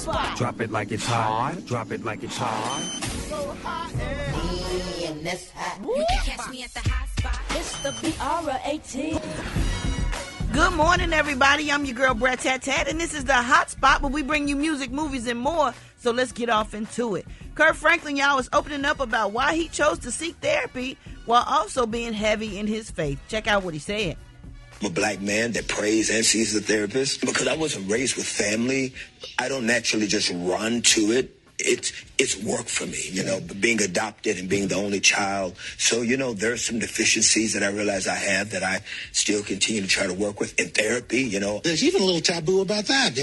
spot. Drop it like it's hot. Drop it like it's hot. So hot and that's hot. You can catch me at the hot spot. it's the BR18. Good morning, everybody. I'm your girl, Brett Tat Tat, and this is the Hot Spot where we bring you music, movies, and more. So let's get off into it. Kirk Franklin, y'all, is opening up about why he chose to seek therapy while also being heavy in his faith. Check out what he said. I'm a black man that prays and sees a therapist. Because I wasn't raised with family, I don't naturally just run to it. It's work for me, being adopted and being the only child. So, there's some deficiencies that I realize I have that I still continue to try to work with in therapy, There's even a little taboo about that,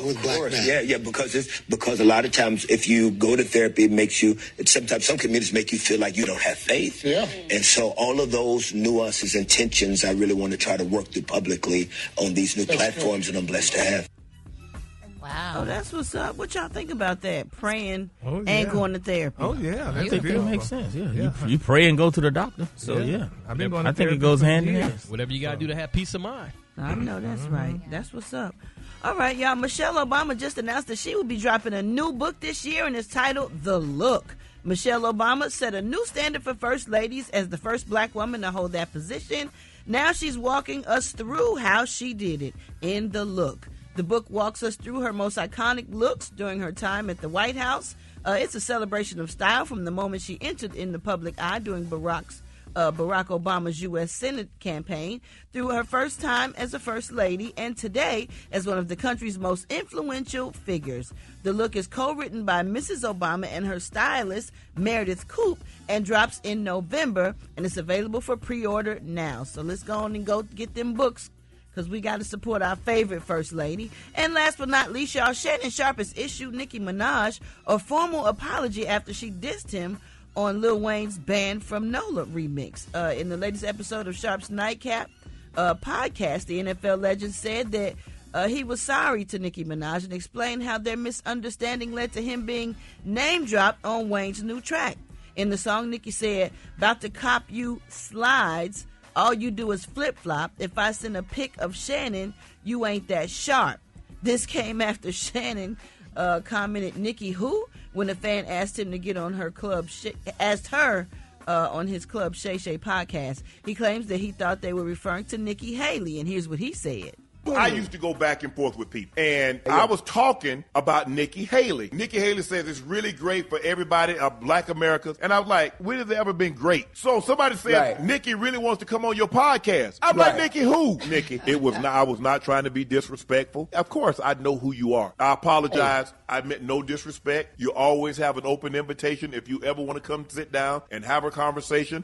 with black men. Yeah, because a lot of times if you go to therapy, it makes you, sometimes some communities make you feel like you don't have faith. Yeah. And so all of those nuances and tensions, I really want to try to work through publicly on these new platforms that I'm blessed to have. Wow. Oh, that's what's up. What y'all think about that? Praying and going to therapy. Oh, yeah. I think that makes sense. Yeah. You pray and go to the doctor. So, yeah. I've been going to I think it goes hand in hand. Whatever you got to do to have peace of mind. I know that's right. That's what's up. All right, y'all. Michelle Obama just announced that she will be dropping a new book this year, and it's titled The Look. Michelle Obama set a new standard for first ladies as the first black woman to hold that position. Now she's walking us through how she did it in The Look. The book walks us through her most iconic looks during her time at the White House. It's a celebration of style from the moment she entered in the public eye during Barack Obama's U.S. Senate campaign, through her first time as a first lady, and today as one of the country's most influential figures. The Look is co-written by Mrs. Obama and her stylist, Meredith Coop, and drops in November, and it's available for pre-order now. So let's go on and go get them books, because we got to support our favorite First Lady. And last but not least, y'all, Shannon Sharpe has issued Nicki Minaj a formal apology after she dissed him on Lil Wayne's Banned from NOLA remix. In the latest episode of Sharpe's Nightcap podcast, the NFL legend said that he was sorry to Nicki Minaj and explained how their misunderstanding led to him being name-dropped on Wayne's new track. In the song, Nicki said, "About to cop you slides. All you do is flip-flop. If I send a pic of Shannon, you ain't that sharp." This came after Shannon commented, "Nicki who?" when a fan asked him to get on her on his Club Shay Shay podcast. He claims that he thought they were referring to Nikki Haley, and here's what he said. I used to go back and forth with people, and I was talking about Nikki Haley. Nikki Haley says it's really great for everybody, black Americans, and I was like, when has it ever been great? So somebody said, Nikki really wants to come on your podcast. I'm like, Nikki who? Nikki, I was not trying to be disrespectful. Of course, I know who you are. I apologize. I meant no disrespect. You always have an open invitation if you ever want to come sit down and have a conversation.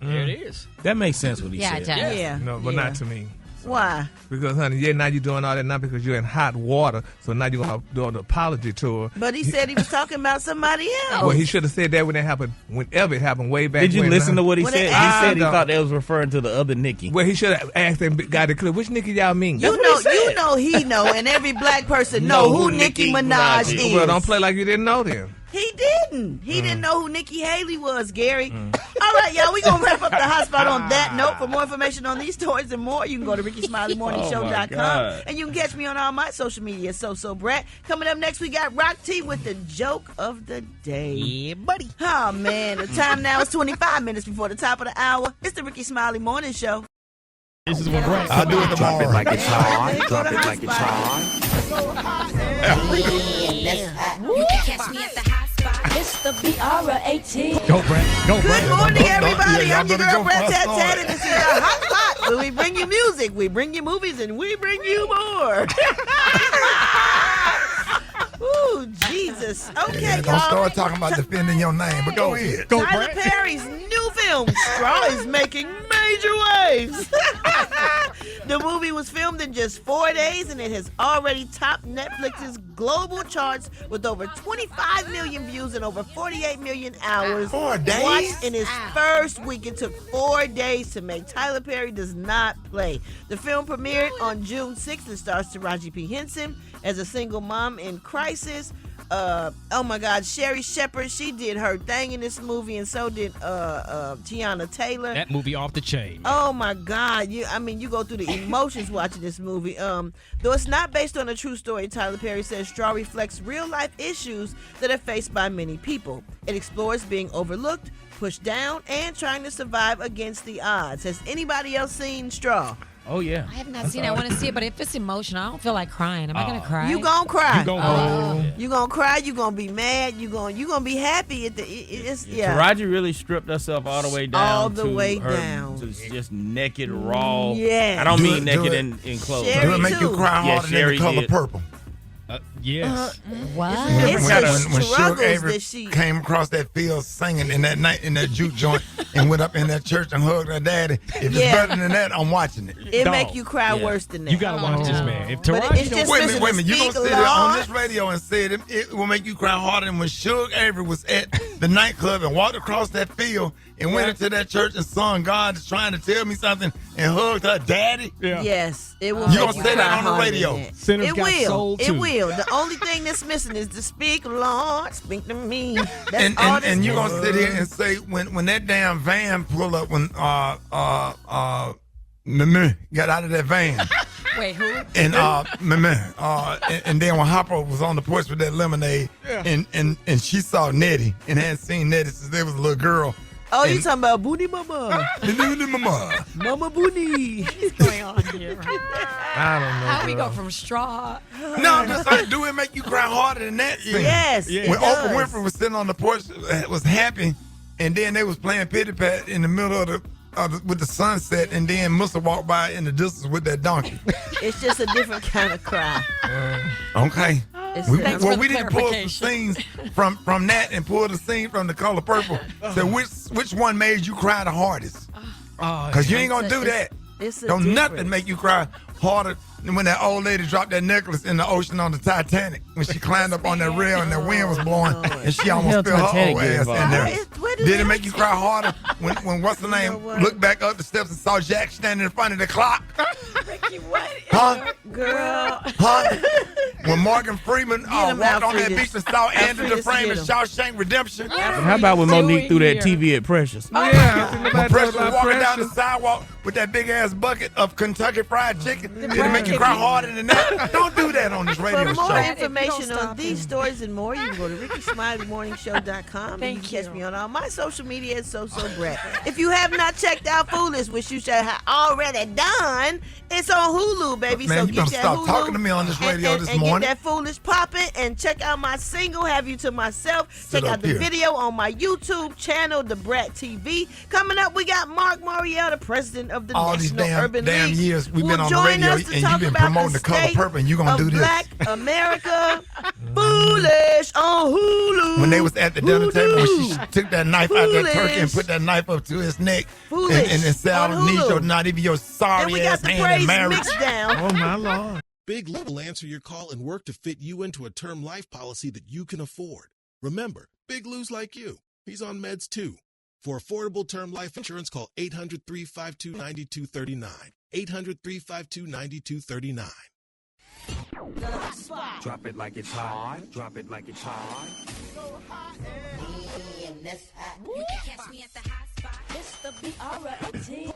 There it is. That makes sense what he said. Yeah. No, but not to me. Why? Because, honey, now you're doing all that now because you're in hot water, so now you're going to do an apology tour. But he said he was talking about somebody else. Well, he should have said that when it happened, whenever it happened, way back. Did you listen to what he said? He said he don't. thought that was referring to the other Nikki. Well, he should have asked that guy to clear, which Nikki y'all mean? You know he know, and every black person know who Nicki Minaj is. Well, don't play like you didn't know then. He didn't. He didn't know who Nikki Haley was, Gary. All right, y'all, we're going to wrap up the Hot Spot on that note. For more information on these stories and more, you can go to RickeySmileyMorningShow.com. And you can catch me on all my social media, So Brett. Coming up next, we got Rock T with the joke of the day. Yeah, buddy. Oh, man. The time now is 25 minutes before the top of the hour. It's the Rickey Smiley Morning Show. This is what Brett. I'll do it tomorrow. Drop it like it's hot. Drop it like it's hot. So hot That's hot. You can catch me at the hot spot. it's the BR18. Go, Brett. Go, Brett. Good morning, everybody. I'm your girl, Brett Tat Tat. Tat, and this is the Hot Spot, where we bring you music, we bring you movies, and we bring you more. Ooh, Jesus. Okay, Don't y'all. start talking about defending your name, but go ahead. Go, Tyler Brett. Perry's new film, Straw, is making major waves. The movie was filmed in just 4 days, and it has already topped Netflix's global charts with over 25 million views and over 48 million hours 4 days? watched in its first week. It took 4 days to make. Tyler Perry does not play. The film premiered on June 6th and stars Taraji P. Henson as a single mom in crisis. oh my God, Sherry Shepherd, she did her thing in this movie, and so did Tiana Taylor. That movie off the chain. Oh my God, you go through the emotions watching this movie. Though it's not based on a true story, Tyler Perry says Straw reflects real life issues that are faced by many people. It explores being overlooked, pushed down, and trying to survive against the odds. Has anybody else seen Straw? Oh yeah. I have not seen it. I want to see it, but if it's emotional, I don't feel like crying. Am I gonna cry? You gonna cry. You gonna You gonna cry. You gonna be mad. You gonna be happy. Yeah. Taraji really stripped herself all the way down. All the to way her, down. just naked, raw. Yeah. I don't mean Do naked it. in clothes. Do it make you cry Yeah, harder than Sherry the color did. purple? Yes. What? It's the when Suge struggles Avery that she. came across that field singing in that night in that juke joint and went up in that church and hugged her daddy. If it's better than that, I'm watching it. It Dog. make you cry Yeah. worse than that. You gotta watch this, man. If But Taraji it's don't just Wait a missing minute. You the gonna speak sit there on Lord. this radio and say it will make you cry harder than when Suge Avery was at the nightclub and walked across that field and went into that church and sung God is trying to tell me something and hugged her daddy? Yeah. Yes, it will. You make gonna say cry that on the harder radio? than that. Sinners It got will. soul, It too. will. The only thing that's missing is to speak, Lord, speak to me. That's And all that's you missing. gonna sit here and say when that damn van pulled up when Mimi got out of that van Wait, who? and Mimi and then when Hopper was on the porch with that lemonade and she saw Nettie and hadn't seen Nettie since there was a little girl. Oh, you and- talking about Booty Mama? Mama. Mama Booty. What's going on here? I don't know. How we girl. go from straw? No, I'm just like, do it make you cry harder than that? Scene? Yes, Yeah. it When does. Oprah Winfrey was sitting on the porch, was happy, and then they was playing pity pat in the middle of with the sunset, and then Musa walked by in the distance with that donkey. It's just a different kind of cry. Okay. It's We, Thanks well, for we the didn't pull some clarification. scenes from that and pull the scene from The Color Purple. So which one made you cry the hardest? Oh, Because you ain't gonna do that. It's a Don't difference. nothing make you cry harder than when that old lady dropped that necklace in the ocean on the Titanic when she climbed up on that rail and the wind was blowing and she almost Hell, spilled her Titanic whole get ass involved. in there. Where did Did it that- make you cry harder when what's the name what? looked back up the steps and saw Jack standing in front of the clock? Ricky, what? Huh? Girl. Huh? When Morgan Freeman him, walked on that Alfredus. beach and saw Andy Alfredus, Dufresne in get him. Shawshank Redemption. But how about when Monique threw that TV at Precious? Yeah, I think When nobody Precious knows was about walking down the Precious. sidewalk with that big ass bucket of Kentucky Fried Chicken, did it make you cry harder than that? Don't do that on this For radio more show. information on stop these him. stories and more, you can go to RickySmileyMorningShow.com. And Thank you can catch you. me on all my social media at Brat. If you have not checked out Foolish, which you should have already done, it's on Hulu, baby. Man, so you get better that stop Hulu talking to me on this radio and, this and morning. get that Foolish popping and check out my single, Have You to Myself. Sit Check up out the here. video on my YouTube channel, The Brat TV. Coming up, we got Mark Moriel, the president of the All these National Urban damn League. years we've will been on the join radio us to and talk you've been about promoting the color state purple and you gonna of do this. Black America. Foolish on Hulu. When they was at the dinner table, when she Hulu. took that knife out that turkey and Foolish. put that knife up to his neck Foolish and said, I on don't need Hulu. your, not even your And sorry we got ass the hand in praise marriage. mixed down. Oh, my Lord. Big Loop will answer your call and work to fit you into a term life policy that you can afford. Remember, Big Lou's like you. He's on meds too. For affordable term life insurance, call 800-352-9239. 800-352-9239. Drop it like it's hot. Drop it like it's hot. Me in this hat. You can catch me at the hot spot. It's the BRAT.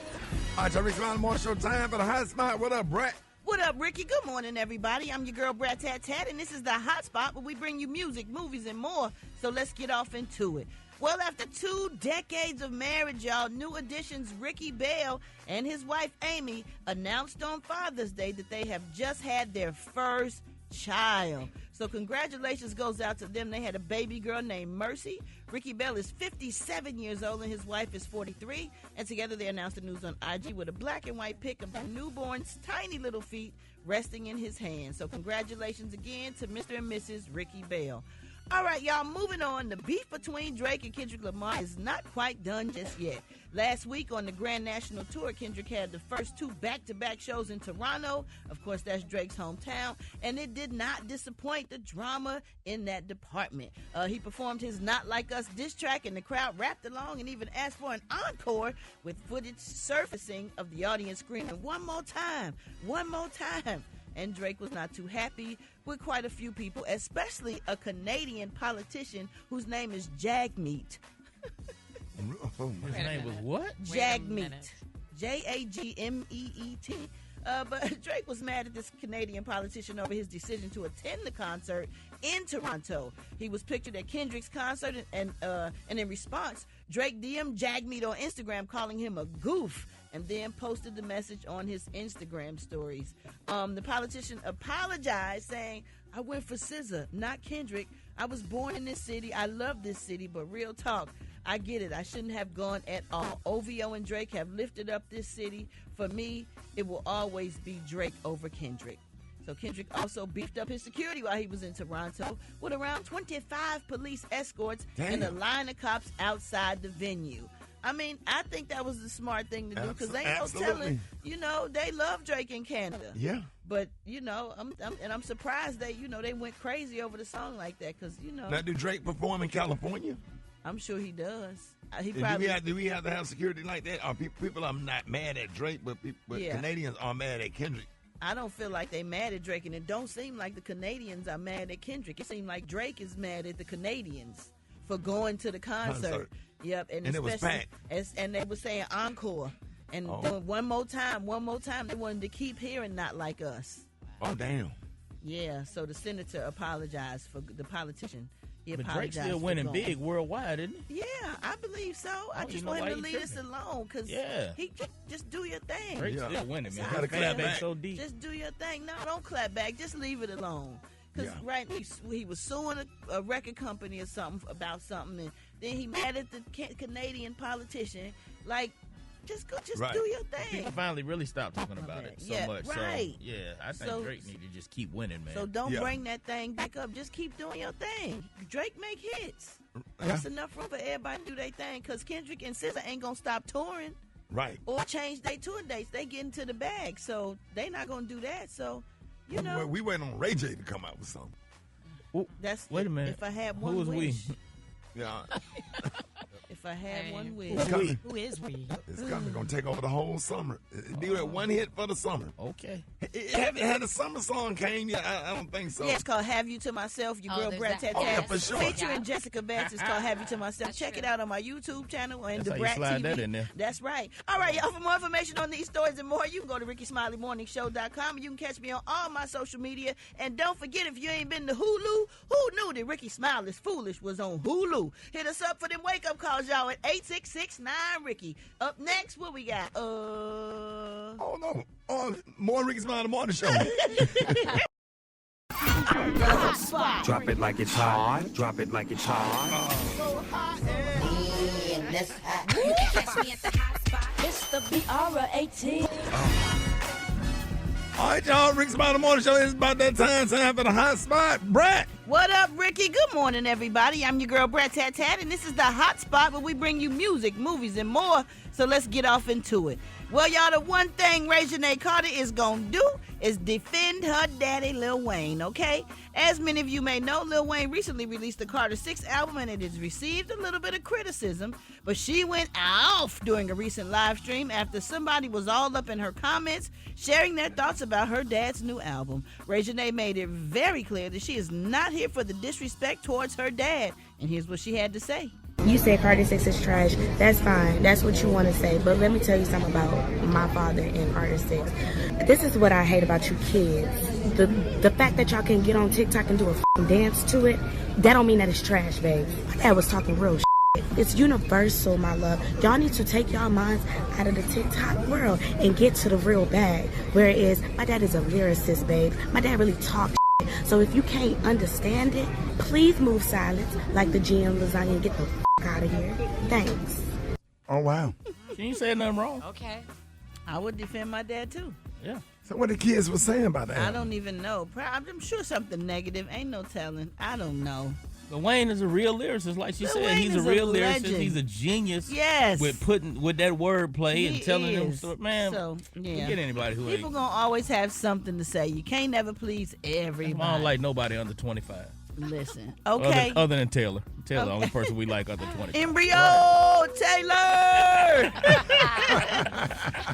All right, Tariq Smiley Morning Show time for the hot spot. What up, Brett? What up, Ricky? Good morning, everybody. I'm your girl, Brat Tat Tat, and this is the Hot Spot where we bring you music, movies, and more. So let's get off into it. Well, after 2 decades of marriage, y'all, new additions Rickey Bell and his wife Amy announced on Father's Day that they have just had their first child. So congratulations goes out to them. They had a baby girl named Mercy. Rickey Bell is 57 years old and his wife is 43. And together they announced the news on IG with a black and white pic of the newborn's tiny little feet resting in his hands. So congratulations again to Mr. and Mrs. Rickey Bell. All right, y'all, moving on. The beef between Drake and Kendrick Lamar is not quite done just yet. Last week on the Grand National Tour, Kendrick had the first 2 back-to-back shows in Toronto. Of course, that's Drake's hometown. And it did not disappoint the drama in that department. He performed his Not Like Us diss track, and the crowd rapped along and even asked for an encore with footage surfacing of the audience screaming, "One more time, one more time." and Drake was not too happy with quite a few people, especially a Canadian politician whose name is Jagmeet. His name was what? Jagmeet. Jagmeet. But Drake was mad at this Canadian politician over his decision to attend the concert in Toronto. He was pictured at Kendrick's concert, and in response, Drake DM'd Jagmeet on Instagram, calling him a goof, and then posted the message on his Instagram stories. The politician apologized, saying, "I went for SZA, not Kendrick. I was born in this city. I love this city, but real talk, I get it. I shouldn't have gone at all. OVO and Drake have lifted up this city. For me, it will always be Drake over Kendrick." So Kendrick also beefed up his security while he was in Toronto with around 25 police escorts and a line of cops outside the venue. I mean, I think that was the smart thing to do, because they no telling, they love Drake in Canada. Yeah. But, I'm surprised they went crazy over the song like that, because, Now, do Drake perform in California? I'm sure he does. Do we have to have security like that? People are not mad at Drake, but Canadians are mad at Kendrick. I don't feel like they mad at Drake, and it don't seem like the Canadians are mad at Kendrick. It seems like Drake is mad at the Canadians for going to the concert. Yep, and it was packed. And they were saying encore, and doing one more time. They wanted to keep hearing "Not Like Us." Oh, damn. Yeah, so the senator apologized for the politician. He But apologized Drake's still for winning going. big worldwide, isn't he? Yeah, I believe so. I just want him to leave us alone, because he just do your thing. Drake's still winning, man. Gotta clap back. So deep. Just do your thing. No, don't clap back. Just leave it alone. Because he was suing a record company or something about something, and then he mad at the Canadian politician. Like, just do your thing. People finally really stopped talking about it so much. Right. So, I think Drake need to just keep winning, man. So don't bring that thing back up. Just keep doing your thing. Drake make hits. That's enough room for everybody to do their thing, because Kendrick and SZA ain't going to stop touring. Right. Or change their tour dates. They get into the bag, so they not going to do that. So, We waiting on Ray J to come out with something. Wait a minute. If I had one Who was wish. we? Yeah. If I had one wish. Who is we? It's coming. Going to take over the whole summer. Do that one hit for the summer. Okay. Had a summer song came yet? I don't think so. Yeah, it's called Have You To Myself, your girl Brat Tat Oh, yeah, Tat. for sure. Featuring Jessica Betts. It's called Have You To Myself. Check it out on my YouTube channel and the how you Brat slide TV. that in there. That's right. All right, y'all, for more information on these stories and more, you can go to RickySmileyMorningShow.com. You can catch me on all my social media. And don't forget, if you ain't been to Hulu, who knew that Ricky Smiley's Foolish was on Hulu? Hit us up for them wake-up calls, y'all, at 866-9-RICKY. Up next, what we got? Oh, no. More Ricky Smiley Morning Show. Drop it like it's hot. Drop it like it's hot. Yeah, that's hot. Catch me at the hot spot. It's the BR18. All right, y'all. Ricky Smiley Morning Show. It's about that time for the hot spot. Brat. What up, Ricky? Good morning, everybody. I'm your girl, Brat Tat Tat, and this is the Hot Spot where we bring you music, movies, and more. So let's get off into it. Well, y'all, the one thing Reginae Carter is going to do is defend her daddy, Lil Wayne, okay? As many of you may know, Lil Wayne recently released the Carter 6 album, and it has received a little bit of criticism, but she went off during a recent live stream after somebody was all up in her comments sharing their thoughts about her dad's new album. Reginae made it very clear that she is not here for the disrespect towards her dad, and here's what she had to say. You say Carter 6 is trash. That's fine. That's what you want to say. But let me tell you something about my father and Carter 6. This is what I hate about you kids. The fact that y'all can get on TikTok and do a f***ing dance to it, that don't mean that it's trash, babe. My dad was talking real shit. It's universal, my love. Y'all need to take y'all minds out of the TikTok world and get to the real bag. Whereas my dad is a lyricist, babe. My dad really talks. So if you can't understand it, please move silent like the GM lasagna and get the f*** out of here. Thanks. Oh, wow. She ain't saying nothing wrong. Okay. I would defend my dad, too. Yeah. So what the kids were saying about that? I don't even know. I'm sure something negative. Ain't no telling. I don't know. But Wayne is a real lyricist, like she Lil said. Wayne He's a is real a lyricist. legend. He's a genius. Yes. With that wordplay and telling them is. stories. Man, So, yeah. forget anybody who People ain't. gonna always have something to say. You can't never please everybody. I don't like nobody under 25. Listen. Okay. Other than Taylor. Taylor, the only person we like under 25. Embryo Taylor!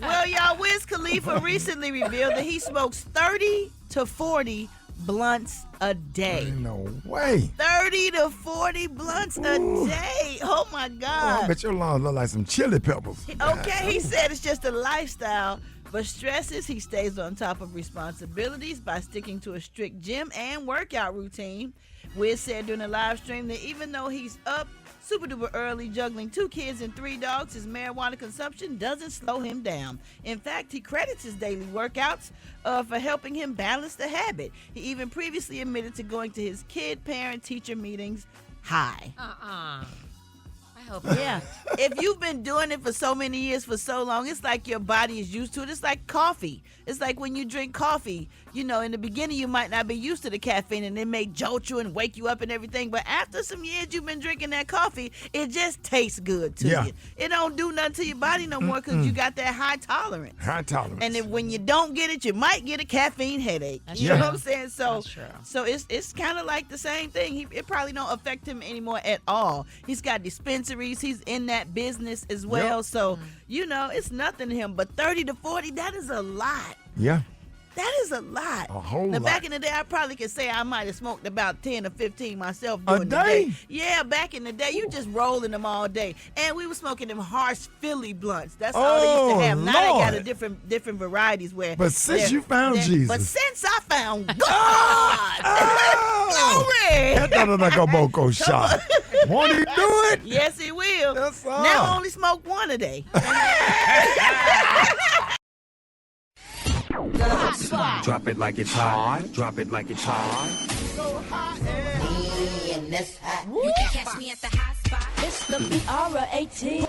Well, y'all, Wiz Khalifa recently revealed that he smokes 30 to 40 blunts a day. No way. 30 to 40 blunts a day. Oh, my God. Oh, I bet your lungs look like some chili peppers. Okay, he said it's just a lifestyle, but stresses he stays on top of responsibilities by sticking to a strict gym and workout routine. Wiz said during a live stream that even though he's up super duper early juggling 2 kids and 3 dogs, his marijuana consumption doesn't slow him down. In fact, he credits his daily workouts for helping him balance the habit. He even previously admitted to going to his kid, parent, teacher meetings high. Yeah. If you've been doing it for so many years, for so long, it's like your body is used to it. It's like coffee. It's like when you drink coffee, you know, in the beginning you might not be used to the caffeine and it may jolt you and wake you up and everything. But after some years you've been drinking that coffee, it just tastes good to you. It don't do nothing to your body no more because you got that high tolerance. High tolerance. And then when you don't get it, you might get a caffeine headache. You know what I'm saying? So it's kind of like the same thing. It probably don't affect him anymore at all. He's got dispensaries. He's in that business as well. So, you know, it's nothing to him. But 30 to 40, that is a lot. Yeah. That is a lot. A whole now, lot. Back in the day, I probably could say I might have smoked about 10 or 15 myself during A the day. day? Yeah, back in the day, you just rolling them all day. And we were smoking them harsh Philly blunts. That's all they used to have. Now they got a different varieties where. But since you found Jesus. But since I found God. Glory. That doesn't like a Boko shot. Won't he do it? Yes, he will. That's all. Now I only smoke one a day. The hot spot. Drop it like it's hot. Drop it like it's hot. And that's hot. You can catch me at the hot spot. It's the Biara 18. All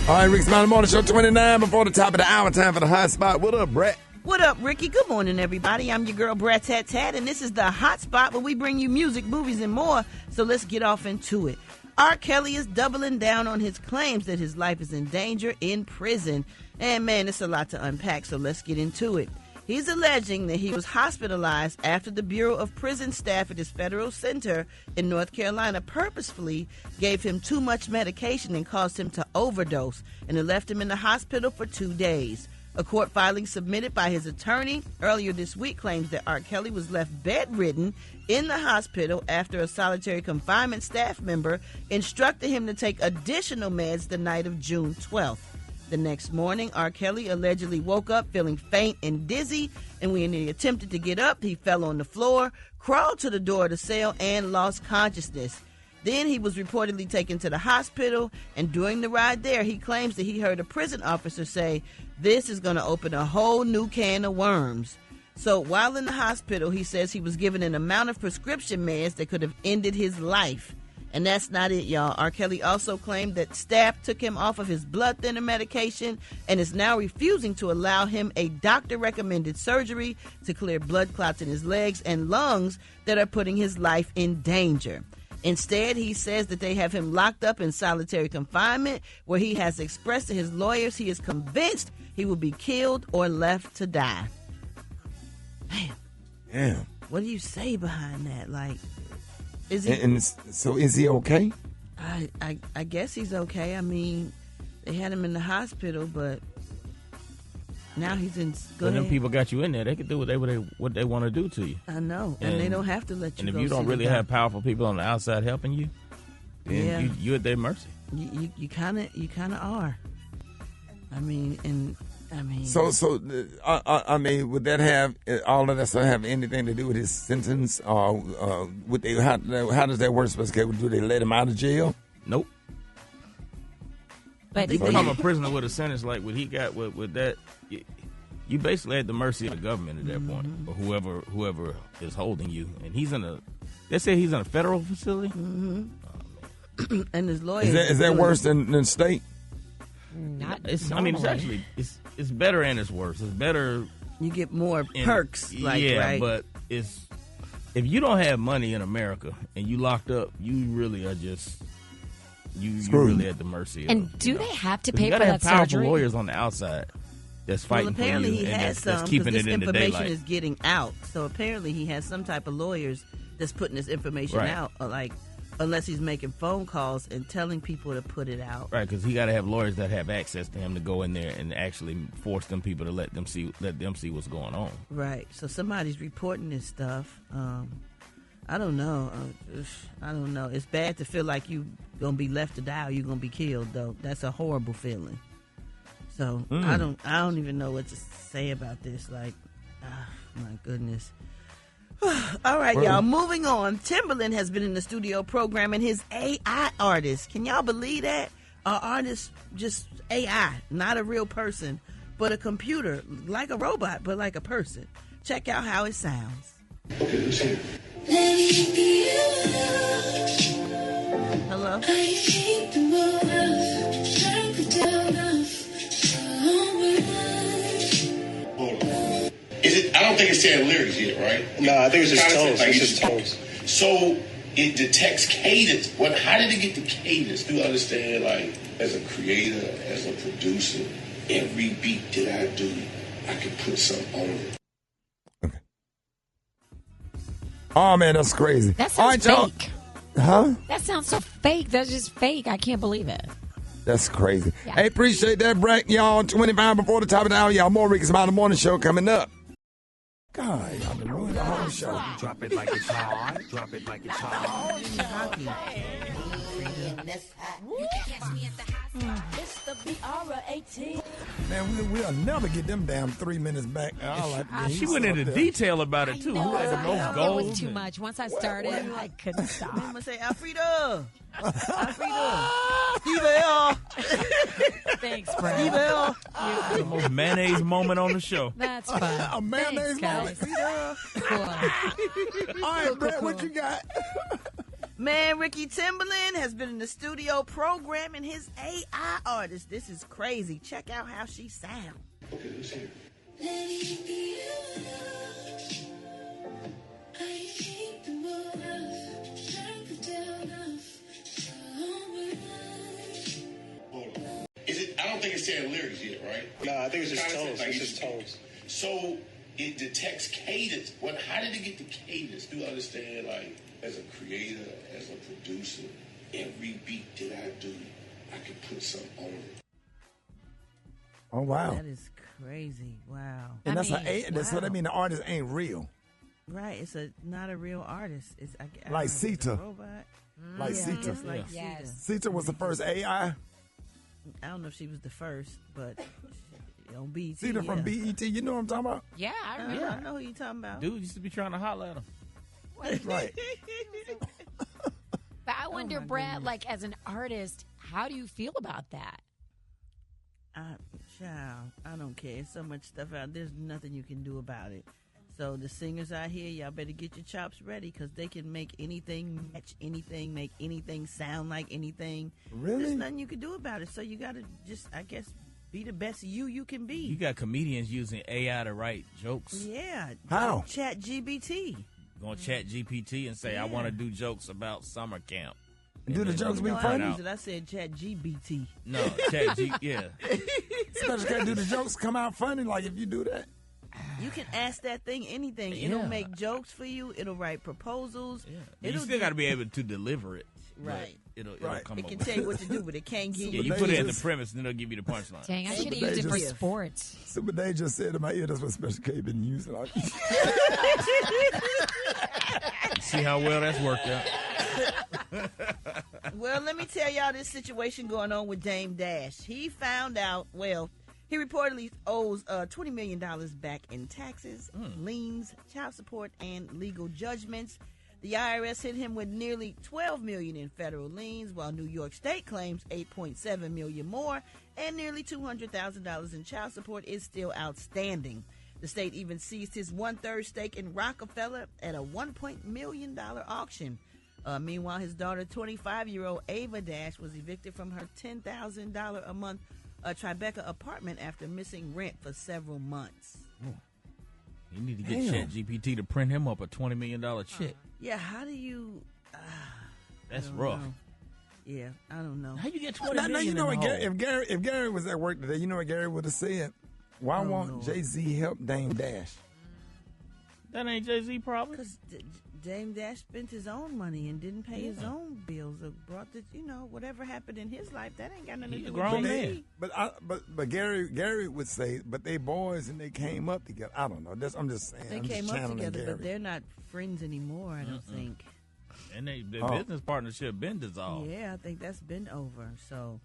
right, Rick Smiley Morning Show 29 before the top of the hour. Time for the hot spot. What up, Brett? What up, Ricky? Good morning, everybody. I'm your girl, Brat Tat Tat, and this is the hot spot where we bring you music, movies, and more. So let's get off into it. R. Kelly is doubling down on his claims that his life is in danger in prison. And man, it's a lot to unpack, so let's get into it. He's alleging that he was hospitalized after the Bureau of Prison staff at his federal center in North Carolina purposefully gave him too much medication and caused him to overdose, and it left him in the hospital for 2 days. A court filing submitted by his attorney earlier this week claims that R. Kelly was left bedridden in the hospital after a solitary confinement staff member instructed him to take additional meds the night of June 12th. The next morning, R. Kelly allegedly woke up feeling faint and dizzy, and when he attempted to get up, he fell on the floor, crawled to the door of the cell, and lost consciousness. Then he was reportedly taken to the hospital, and during the ride there, he claims that he heard a prison officer say, "This is going to open a whole new can of worms." So while in the hospital, he says he was given an amount of prescription meds that could have ended his life. And that's not it, y'all. R. Kelly also claimed that staff took him off of his blood thinner medication and is now refusing to allow him a doctor-recommended surgery to clear blood clots in his legs and lungs that are putting his life in danger. Instead, he says that they have him locked up in solitary confinement, where he has expressed to his lawyers he is convinced he will be killed or left to die. Man. Damn. What do you say behind that? Like, is he? And so is he okay? I guess he's okay. I mean, they had him in the hospital, but now he's in. Go ahead. Them people got you in there. They can do what they want to do to you. I know, and they don't have to let you. And if go you don't see really the have powerful people on the outside helping you, then you're at their mercy. You kind of are. I mean. So I mean, would that have all of that stuff have anything to do with his sentence, or would they? How does that work? Do they let him out of jail? Nope. But you become a prisoner with a sentence like what he got with that. You basically at the mercy of the government at that point, or whoever is holding you. And he's they say he's in a federal facility. Mm-hmm. Oh, and his lawyer is that worse than state? It's actually it's better and it's worse. It's better. You get more perks, right? But if you don't have money in America and you locked up, you really are just you're really at the mercy. And do they have to pay for that that surgery? You gotta have powerful lawyers on the outside that's fighting for you. Apparently he has some, that's keeping this it in the information daylight. is getting out. So apparently he has some type of lawyers that's putting this information out, like unless he's making phone calls and telling people to put it out. Right, because he got to have lawyers that have access to him to go in there and actually force them people to let them see what's going on. Right. So somebody's reporting this stuff. I don't know. I don't know. It's bad to feel like you gonna be left to die or you're gonna be killed, though. That's a horrible feeling. So I don't even know what to say about this. Like, my goodness. All right, y'all. Moving on. Timberland has been in the studio programming his AI artist. Can y'all believe that? Our artist just AI, not a real person, but a computer, like a robot, but like a person. Check out how it sounds. Okay, let's hear Hello? I don't think it's saying lyrics yet, right? No, I think it's just tones. Like It's just tones. So it detects cadence. How did it get the cadence? Do you understand, like, as a creator, as a producer, every beat that I do, I can put something on it. Oh, man, that's crazy. That sounds fake. Huh? That sounds so fake. That's just fake. I can't believe it. That's crazy. Yeah. Hey, appreciate that, Brett. Y'all, 25 before the top of the hour. Y'all, more Rickey Smiley Morning Show coming up. God, y'all been ruining the whole show. Drop it like it's hot. Drop it like it's hot. It's the BR18. Man, we'll never get them damn 3 minutes back. She went into detail about it, too. Who had the most It gold? was too much. Once I started, I couldn't stop. I'm going to say, Alfreda. Alfreda. Thanks, Brad. The most mayonnaise moment on the show. That's fun. A mayonnaise moment. Cool. All right, Brett, what you got? Man, Rickey Timberland has been in the studio programming his AI artist. This is crazy. Check out how she sounds. Okay, let's hear I don't think it's saying lyrics yet, right? No, I think it's just tones. It's just tones. So it detects cadence. How did it get the cadence? Do you understand, like, as a creator, as a producer, every beat that I do, I can put something on it. Oh, wow. That is crazy. Wow. And that's what I mean. The artist ain't real. Right. It's not a real artist. It's like Sita. Robot. Like yeah, Sita. like Yes. Sita was the first AI. I don't know if she was the first, but on BET. Sita from BET. You know what I'm talking about? Yeah, I remember. I know who you're talking about. Dude used to be trying to holler at him. Right. But I wonder, Brad, like, as an artist, how do you feel about that? Child, I don't care. There's so much stuff out. There's nothing you can do about it. So the singers out here, y'all better get your chops ready because they can make anything match anything, make anything sound like anything. Really? There's nothing you can do about it. So you got to just, I guess, be the best you can be. You got comedians using AI to write jokes. Yeah. How? Chat GPT. Going to Chat GPT and say, I want to do jokes about summer camp. Do the jokes be funny? I said Chat GPT. No, Chat G, yeah. Special K, do the jokes come out funny? Like if you do that? You can ask that thing anything. Yeah. It'll make jokes for you. It'll write proposals. Yeah. You still got to be able to deliver it. Right. It'll come It up can with tell you what to do, but it can't give Yeah, you put it in the premise, and then it'll give you the punchline. Dang, I should have used it for sports. Super Dave just said in my ear, that's what Special K been using. See how well that's worked out. Well, let me tell y'all this situation going on with Dame Dash. He found out, he reportedly owes $20 million back in taxes, liens, child support, and legal judgments. The IRS hit him with nearly $12 million in federal liens, while New York State claims $8.7 million more, and nearly $200,000 in child support is still outstanding. The state even seized his 1/3 stake in Rockefeller at a $1 million auction. Meanwhile, his daughter, 25-year-old Ava Dash, was evicted from her $10,000 a month Tribeca apartment after missing rent for several months. You need to get Chat GPT to print him up a $20 million check. Yeah, how do you... That's rough. Yeah, I don't know. How you get $20 Now, million you know in what, the hole? if Gary was at work today, you know what Gary would have said? Why won't Jay-Z help Dame Dash? That ain't Jay-Z problem. Because Dame Dash spent his own money and didn't pay his own bills or brought the, whatever happened in his life, that ain't got nothing to do with Jay-Z. But Gary would say, but they boys and they came up together. I don't know. I'm just saying. They came up together, but they're not friends anymore, I don't think. And their business partnership been dissolved. Yeah, I think that's been over. So,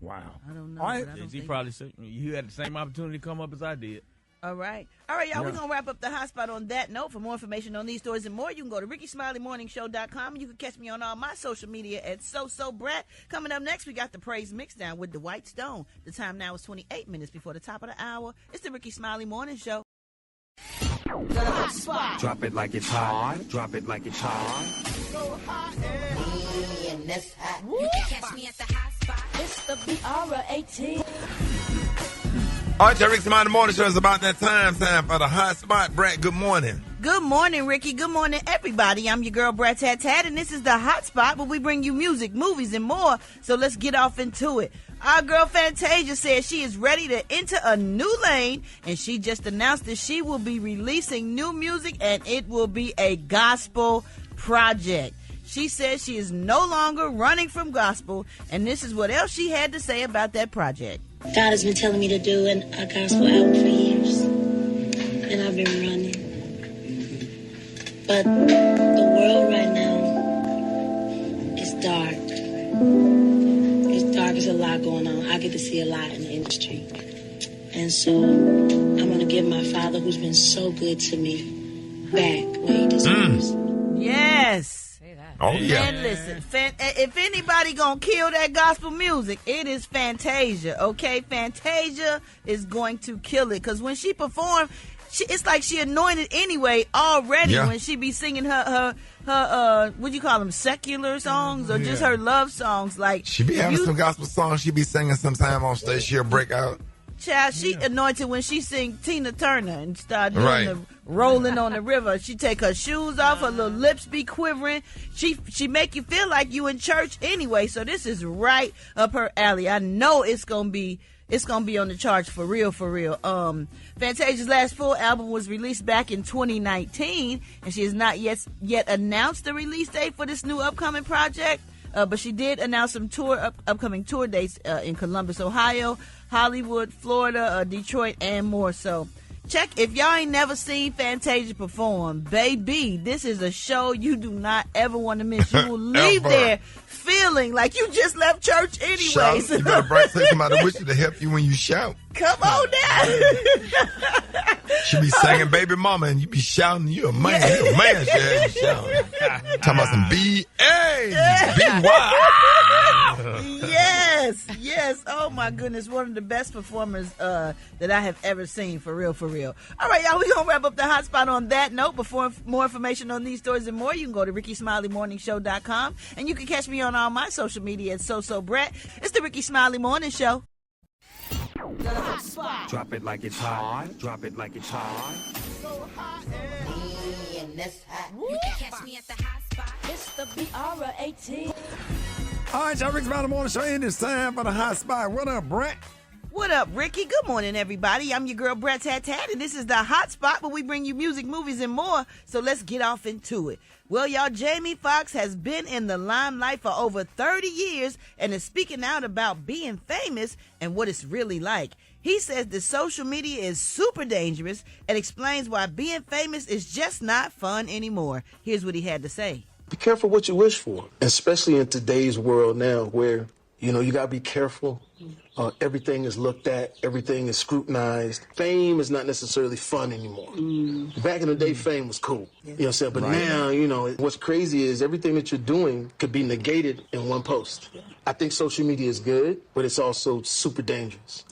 wow. I don't know. Jay-Z probably said you had the same opportunity to come up as I did. All right, y'all. We're gonna wrap up the hot spot on that note. For more information on these stories and more, you can go to RickeySmileyMorningShow.com. You can catch me on all my social media at SoSoBrat. Coming up next, we got the Praise Mixdown with the White Stone. The time now is 28 minutes before the top of the hour. It's the Rickey Smiley Morning Show. The hot spot. Drop it like it's hot. Drop it like it's hot. So hot and that's hot. You can catch me at the hot spot. It's the BR18. All right, Rickey Smiley Morning Show is about that time for the hot spot. Brett, good morning. Good morning, Ricky. Good morning, everybody. I'm your girl, Brett Tat, and this is the hot spot where we bring you music, movies, and more. So let's get off into it. Our girl Fantasia says she is ready to enter a new lane, and she just announced that she will be releasing new music, and it will be a gospel project. She says she is no longer running from gospel, and this is what else she had to say about that project. God has been telling me to do a gospel album for years, and I've been running. But the world right now is dark. It's dark, there's a lot going on. I get to see a lot in the industry. And so I'm going to give my father, who's been so good to me, back where he deserves. Yes. Oh, yeah. And listen, if anybody gonna kill that gospel music, it is Fantasia, okay? Fantasia is going to kill it, because when she performed, it's like she anointed anyway already when she be singing her what do you call them, secular songs or just her love songs. Like she be having some gospel songs she be singing sometime on stage. She'll break out. Child, she anointed when she sing Tina Turner and start doing the rolling on the river. She take her shoes off, her little lips be quivering. She make you feel like you in church anyway. So this is right up her alley. I know it's gonna be on the charts for real, for real. Fantasia's last full album was released back in 2019, and she has not yet announced the release date for this new upcoming project. But she did announce some upcoming tour dates in Columbus, Ohio, Hollywood, Florida, Detroit, and more. So check, if y'all ain't never seen Fantasia perform, baby, this is a show you do not ever want to miss. You will leave there feeling like you just left church anyway. You better say somebody with you to help you when you shout. Come on now. She be singing Baby Mama and you be shouting, you a man. You a man, you shouting. Talking about some B-A, B-Y. Yes. Oh my goodness, one of the best performers that I have ever seen, for real, for real. All right, y'all, we're going to wrap up the hot spot on that note. Before more information on these stories and more, you can go to RickeySmileyMorningShow.com, and you can catch me on all my social media at SoSoBrat. It's the Rickey Smiley Morning Show. The hot spot. Drop it like it's hot. Drop it like it's hot. So hot and that's hot. You can catch me at the hot spot. It's the BR18. All right, y'all, Rickey Smiley Morning Show, and it's time for the hot spot. What up, Brett? What up, Ricky? Good morning, everybody. I'm your girl, Brett Tat, and this is the hot spot where we bring you music, movies, and more. So let's get off into it. Well, y'all, Jamie Foxx has been in the limelight for over 30 years and is speaking out about being famous and what it's really like. He says that social media is super dangerous and explains why being famous is just not fun anymore. Here's what he had to say. Be careful what you wish for, especially in today's world now where, you got to be careful. Everything is looked at. Everything is scrutinized. Fame is not necessarily fun anymore. Back in the day, fame was cool. You know what I'm saying? But now, what's crazy is everything that you're doing could be negated in one post. I think social media is good, but it's also super dangerous.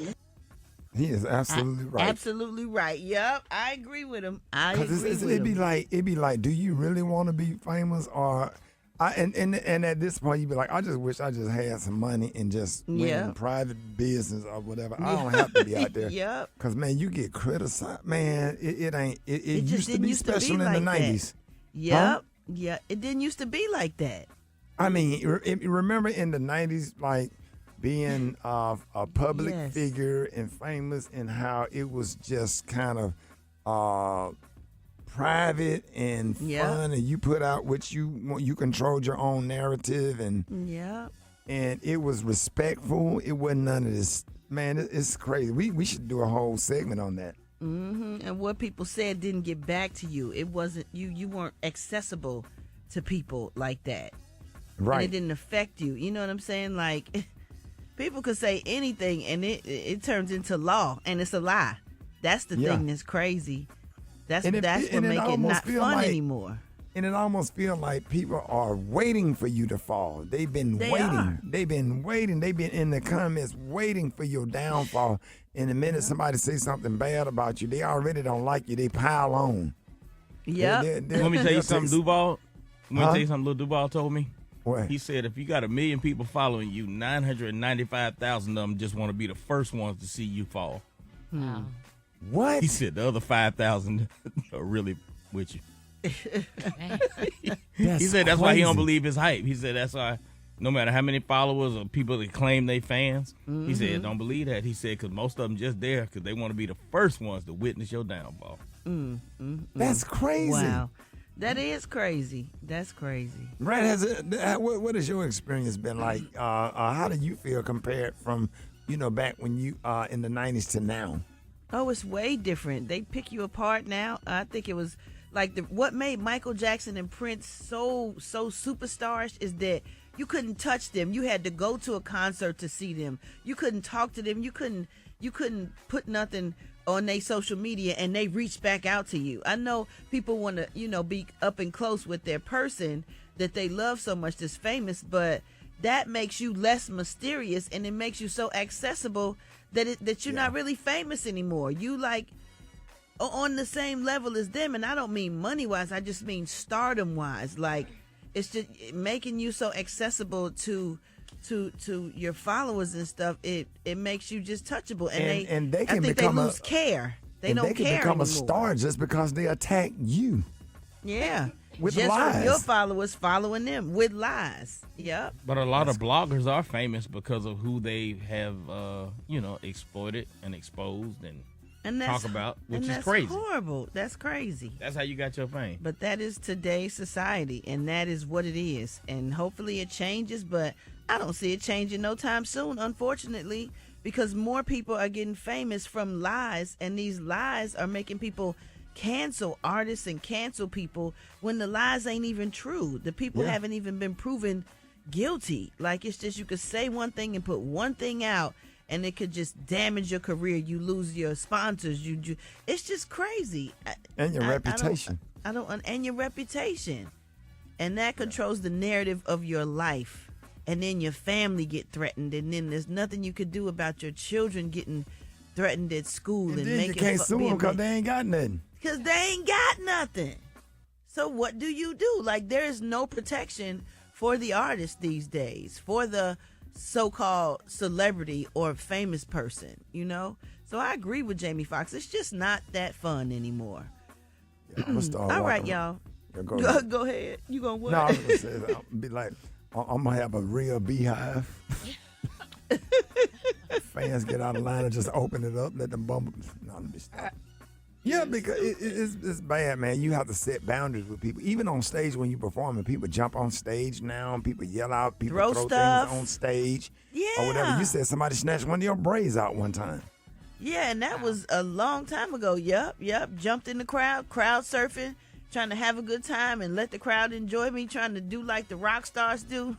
He is absolutely right. Absolutely right. Yep, I agree with him. It'd be like, do you really want to be famous? Or and at this point, you'd be like, I just wish I just had some money and just went in private business or whatever. I don't have to be out there. Yep. Because, man, you get criticized. Man, it used to be special in the 90s. Yep. Huh? Yeah, it didn't used to be like that. I mean, remember in the 90s, like, being a public figure and famous, and how it was just kind of private and fun, and you put out what you want. You controlled your own narrative, and and it was respectful. It wasn't none of this. Man, it's crazy. We should do a whole segment on that. And what people said didn't get back to you. It wasn't you weren't accessible to people like that. Right. And it didn't affect you. You know what I'm saying? Like, people could say anything and it turns into law, and it's a lie. That's the thing that's crazy. That's what make it not fun anymore. And it almost feels like people are waiting for you to fall. They've been waiting. They've been waiting. They've been in the comments waiting for your downfall. And the minute somebody says something bad about you, they already don't like you. They pile on. Yeah. Let me tell you something, Duval. Let me tell you something Lil Duval told me. What? He said if you got 1 million people following you, 995,000 of them just want to be the first ones to see you fall. Wow. What? He said the other 5,000 are really with you. He said that's why he don't believe his hype. He said that's why no matter how many followers or people that claim they fans, he said don't believe that. He said because most of them just there because they want to be the first ones to witness your downfall. That's crazy. Wow. That is crazy. That's crazy. Brad, what has your experience been like? How do you feel compared from, back when you in the 90s to now? Oh, it's way different. They pick you apart now. I think it was like what made Michael Jackson and Prince so superstars is that you couldn't touch them. You had to go to a concert to see them. You couldn't talk to them. You couldn't put nothing on their social media and they reach back out to you. I know people want to, be up and close with their person that they love so much that's famous, but that makes you less mysterious and it makes you so accessible that you're not really famous anymore. You like on the same level as them, and I don't mean money wise, I just mean stardom wise. Like it's just making you so accessible to your followers and stuff. It makes you just touchable, and they can they lose care. They don't care They can become anymore. a star just because they attack you. Yeah. With just lies. from your followers following them with lies. Yep. But a lot of bloggers are famous because of who they have, exploited and exposed and talk about, which is crazy. That's horrible. That's crazy. That's how you got your fame. But that is today's society, and that is what it is. And hopefully it changes, but I don't see it changing no time soon, unfortunately, because more people are getting famous from lies, and these lies are making people cancel artists and cancel people when the lies ain't even true. The people haven't even been proven guilty. Like, it's just you could say one thing and put one thing out and it could just damage your career. You lose your sponsors. You it's just crazy. And your reputation. And your reputation. And that controls the narrative of your life. And then your family get threatened, and then there's nothing you could do about your children getting threatened at school and then making you can't sue them because they ain't got nothing. Because they ain't got nothing. So what do you do? Like, there is no protection for the artist these days, for the so-called celebrity or famous person, So I agree with Jamie Foxx. It's just not that fun anymore. Yeah, I'm gonna start all right, y'all. Yeah, go ahead. You gonna what? No, I was going to say, I'll be like, I'm going to have a real beehive. Fans get out of line and just open it up, let them bumble. No, let me stop. Yeah, because it's bad, man. You have to set boundaries with people. Even on stage when you perform, and people jump on stage now, people yell out, people throw stuff things on stage. Yeah. Or whatever. You said somebody snatched one of your braids out one time. Yeah, and that was a long time ago. Yep. Jumped in the crowd surfing, trying to have a good time and let the crowd enjoy me, trying to do like the rock stars do.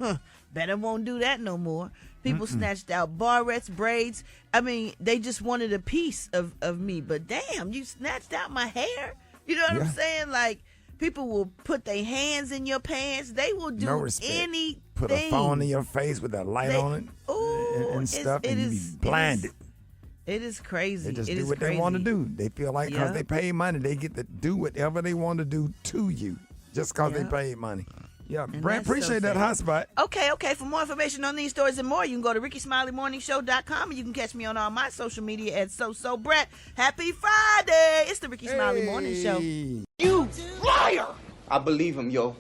Bet I won't do that no more. People snatched out barrettes, braids. I mean, they just wanted a piece of me. But damn, you snatched out my hair. You know what I'm saying? Like, people will put their hands in your pants. They will do anything. Put a phone in your face with a light on it and stuff, and you be blinded. It is crazy. They just do what they want to do. They feel like because they pay money, they get to do whatever they want to do to you just because they paid money. Yeah, Brad, appreciate that hot spot. Okay. For more information on these stories and more, you can go to RickySmileyMorningShow.com, and you can catch me on all my social media at Brett. Happy Friday! It's the Rickey Smiley Morning Show. You liar! I believe him, yo.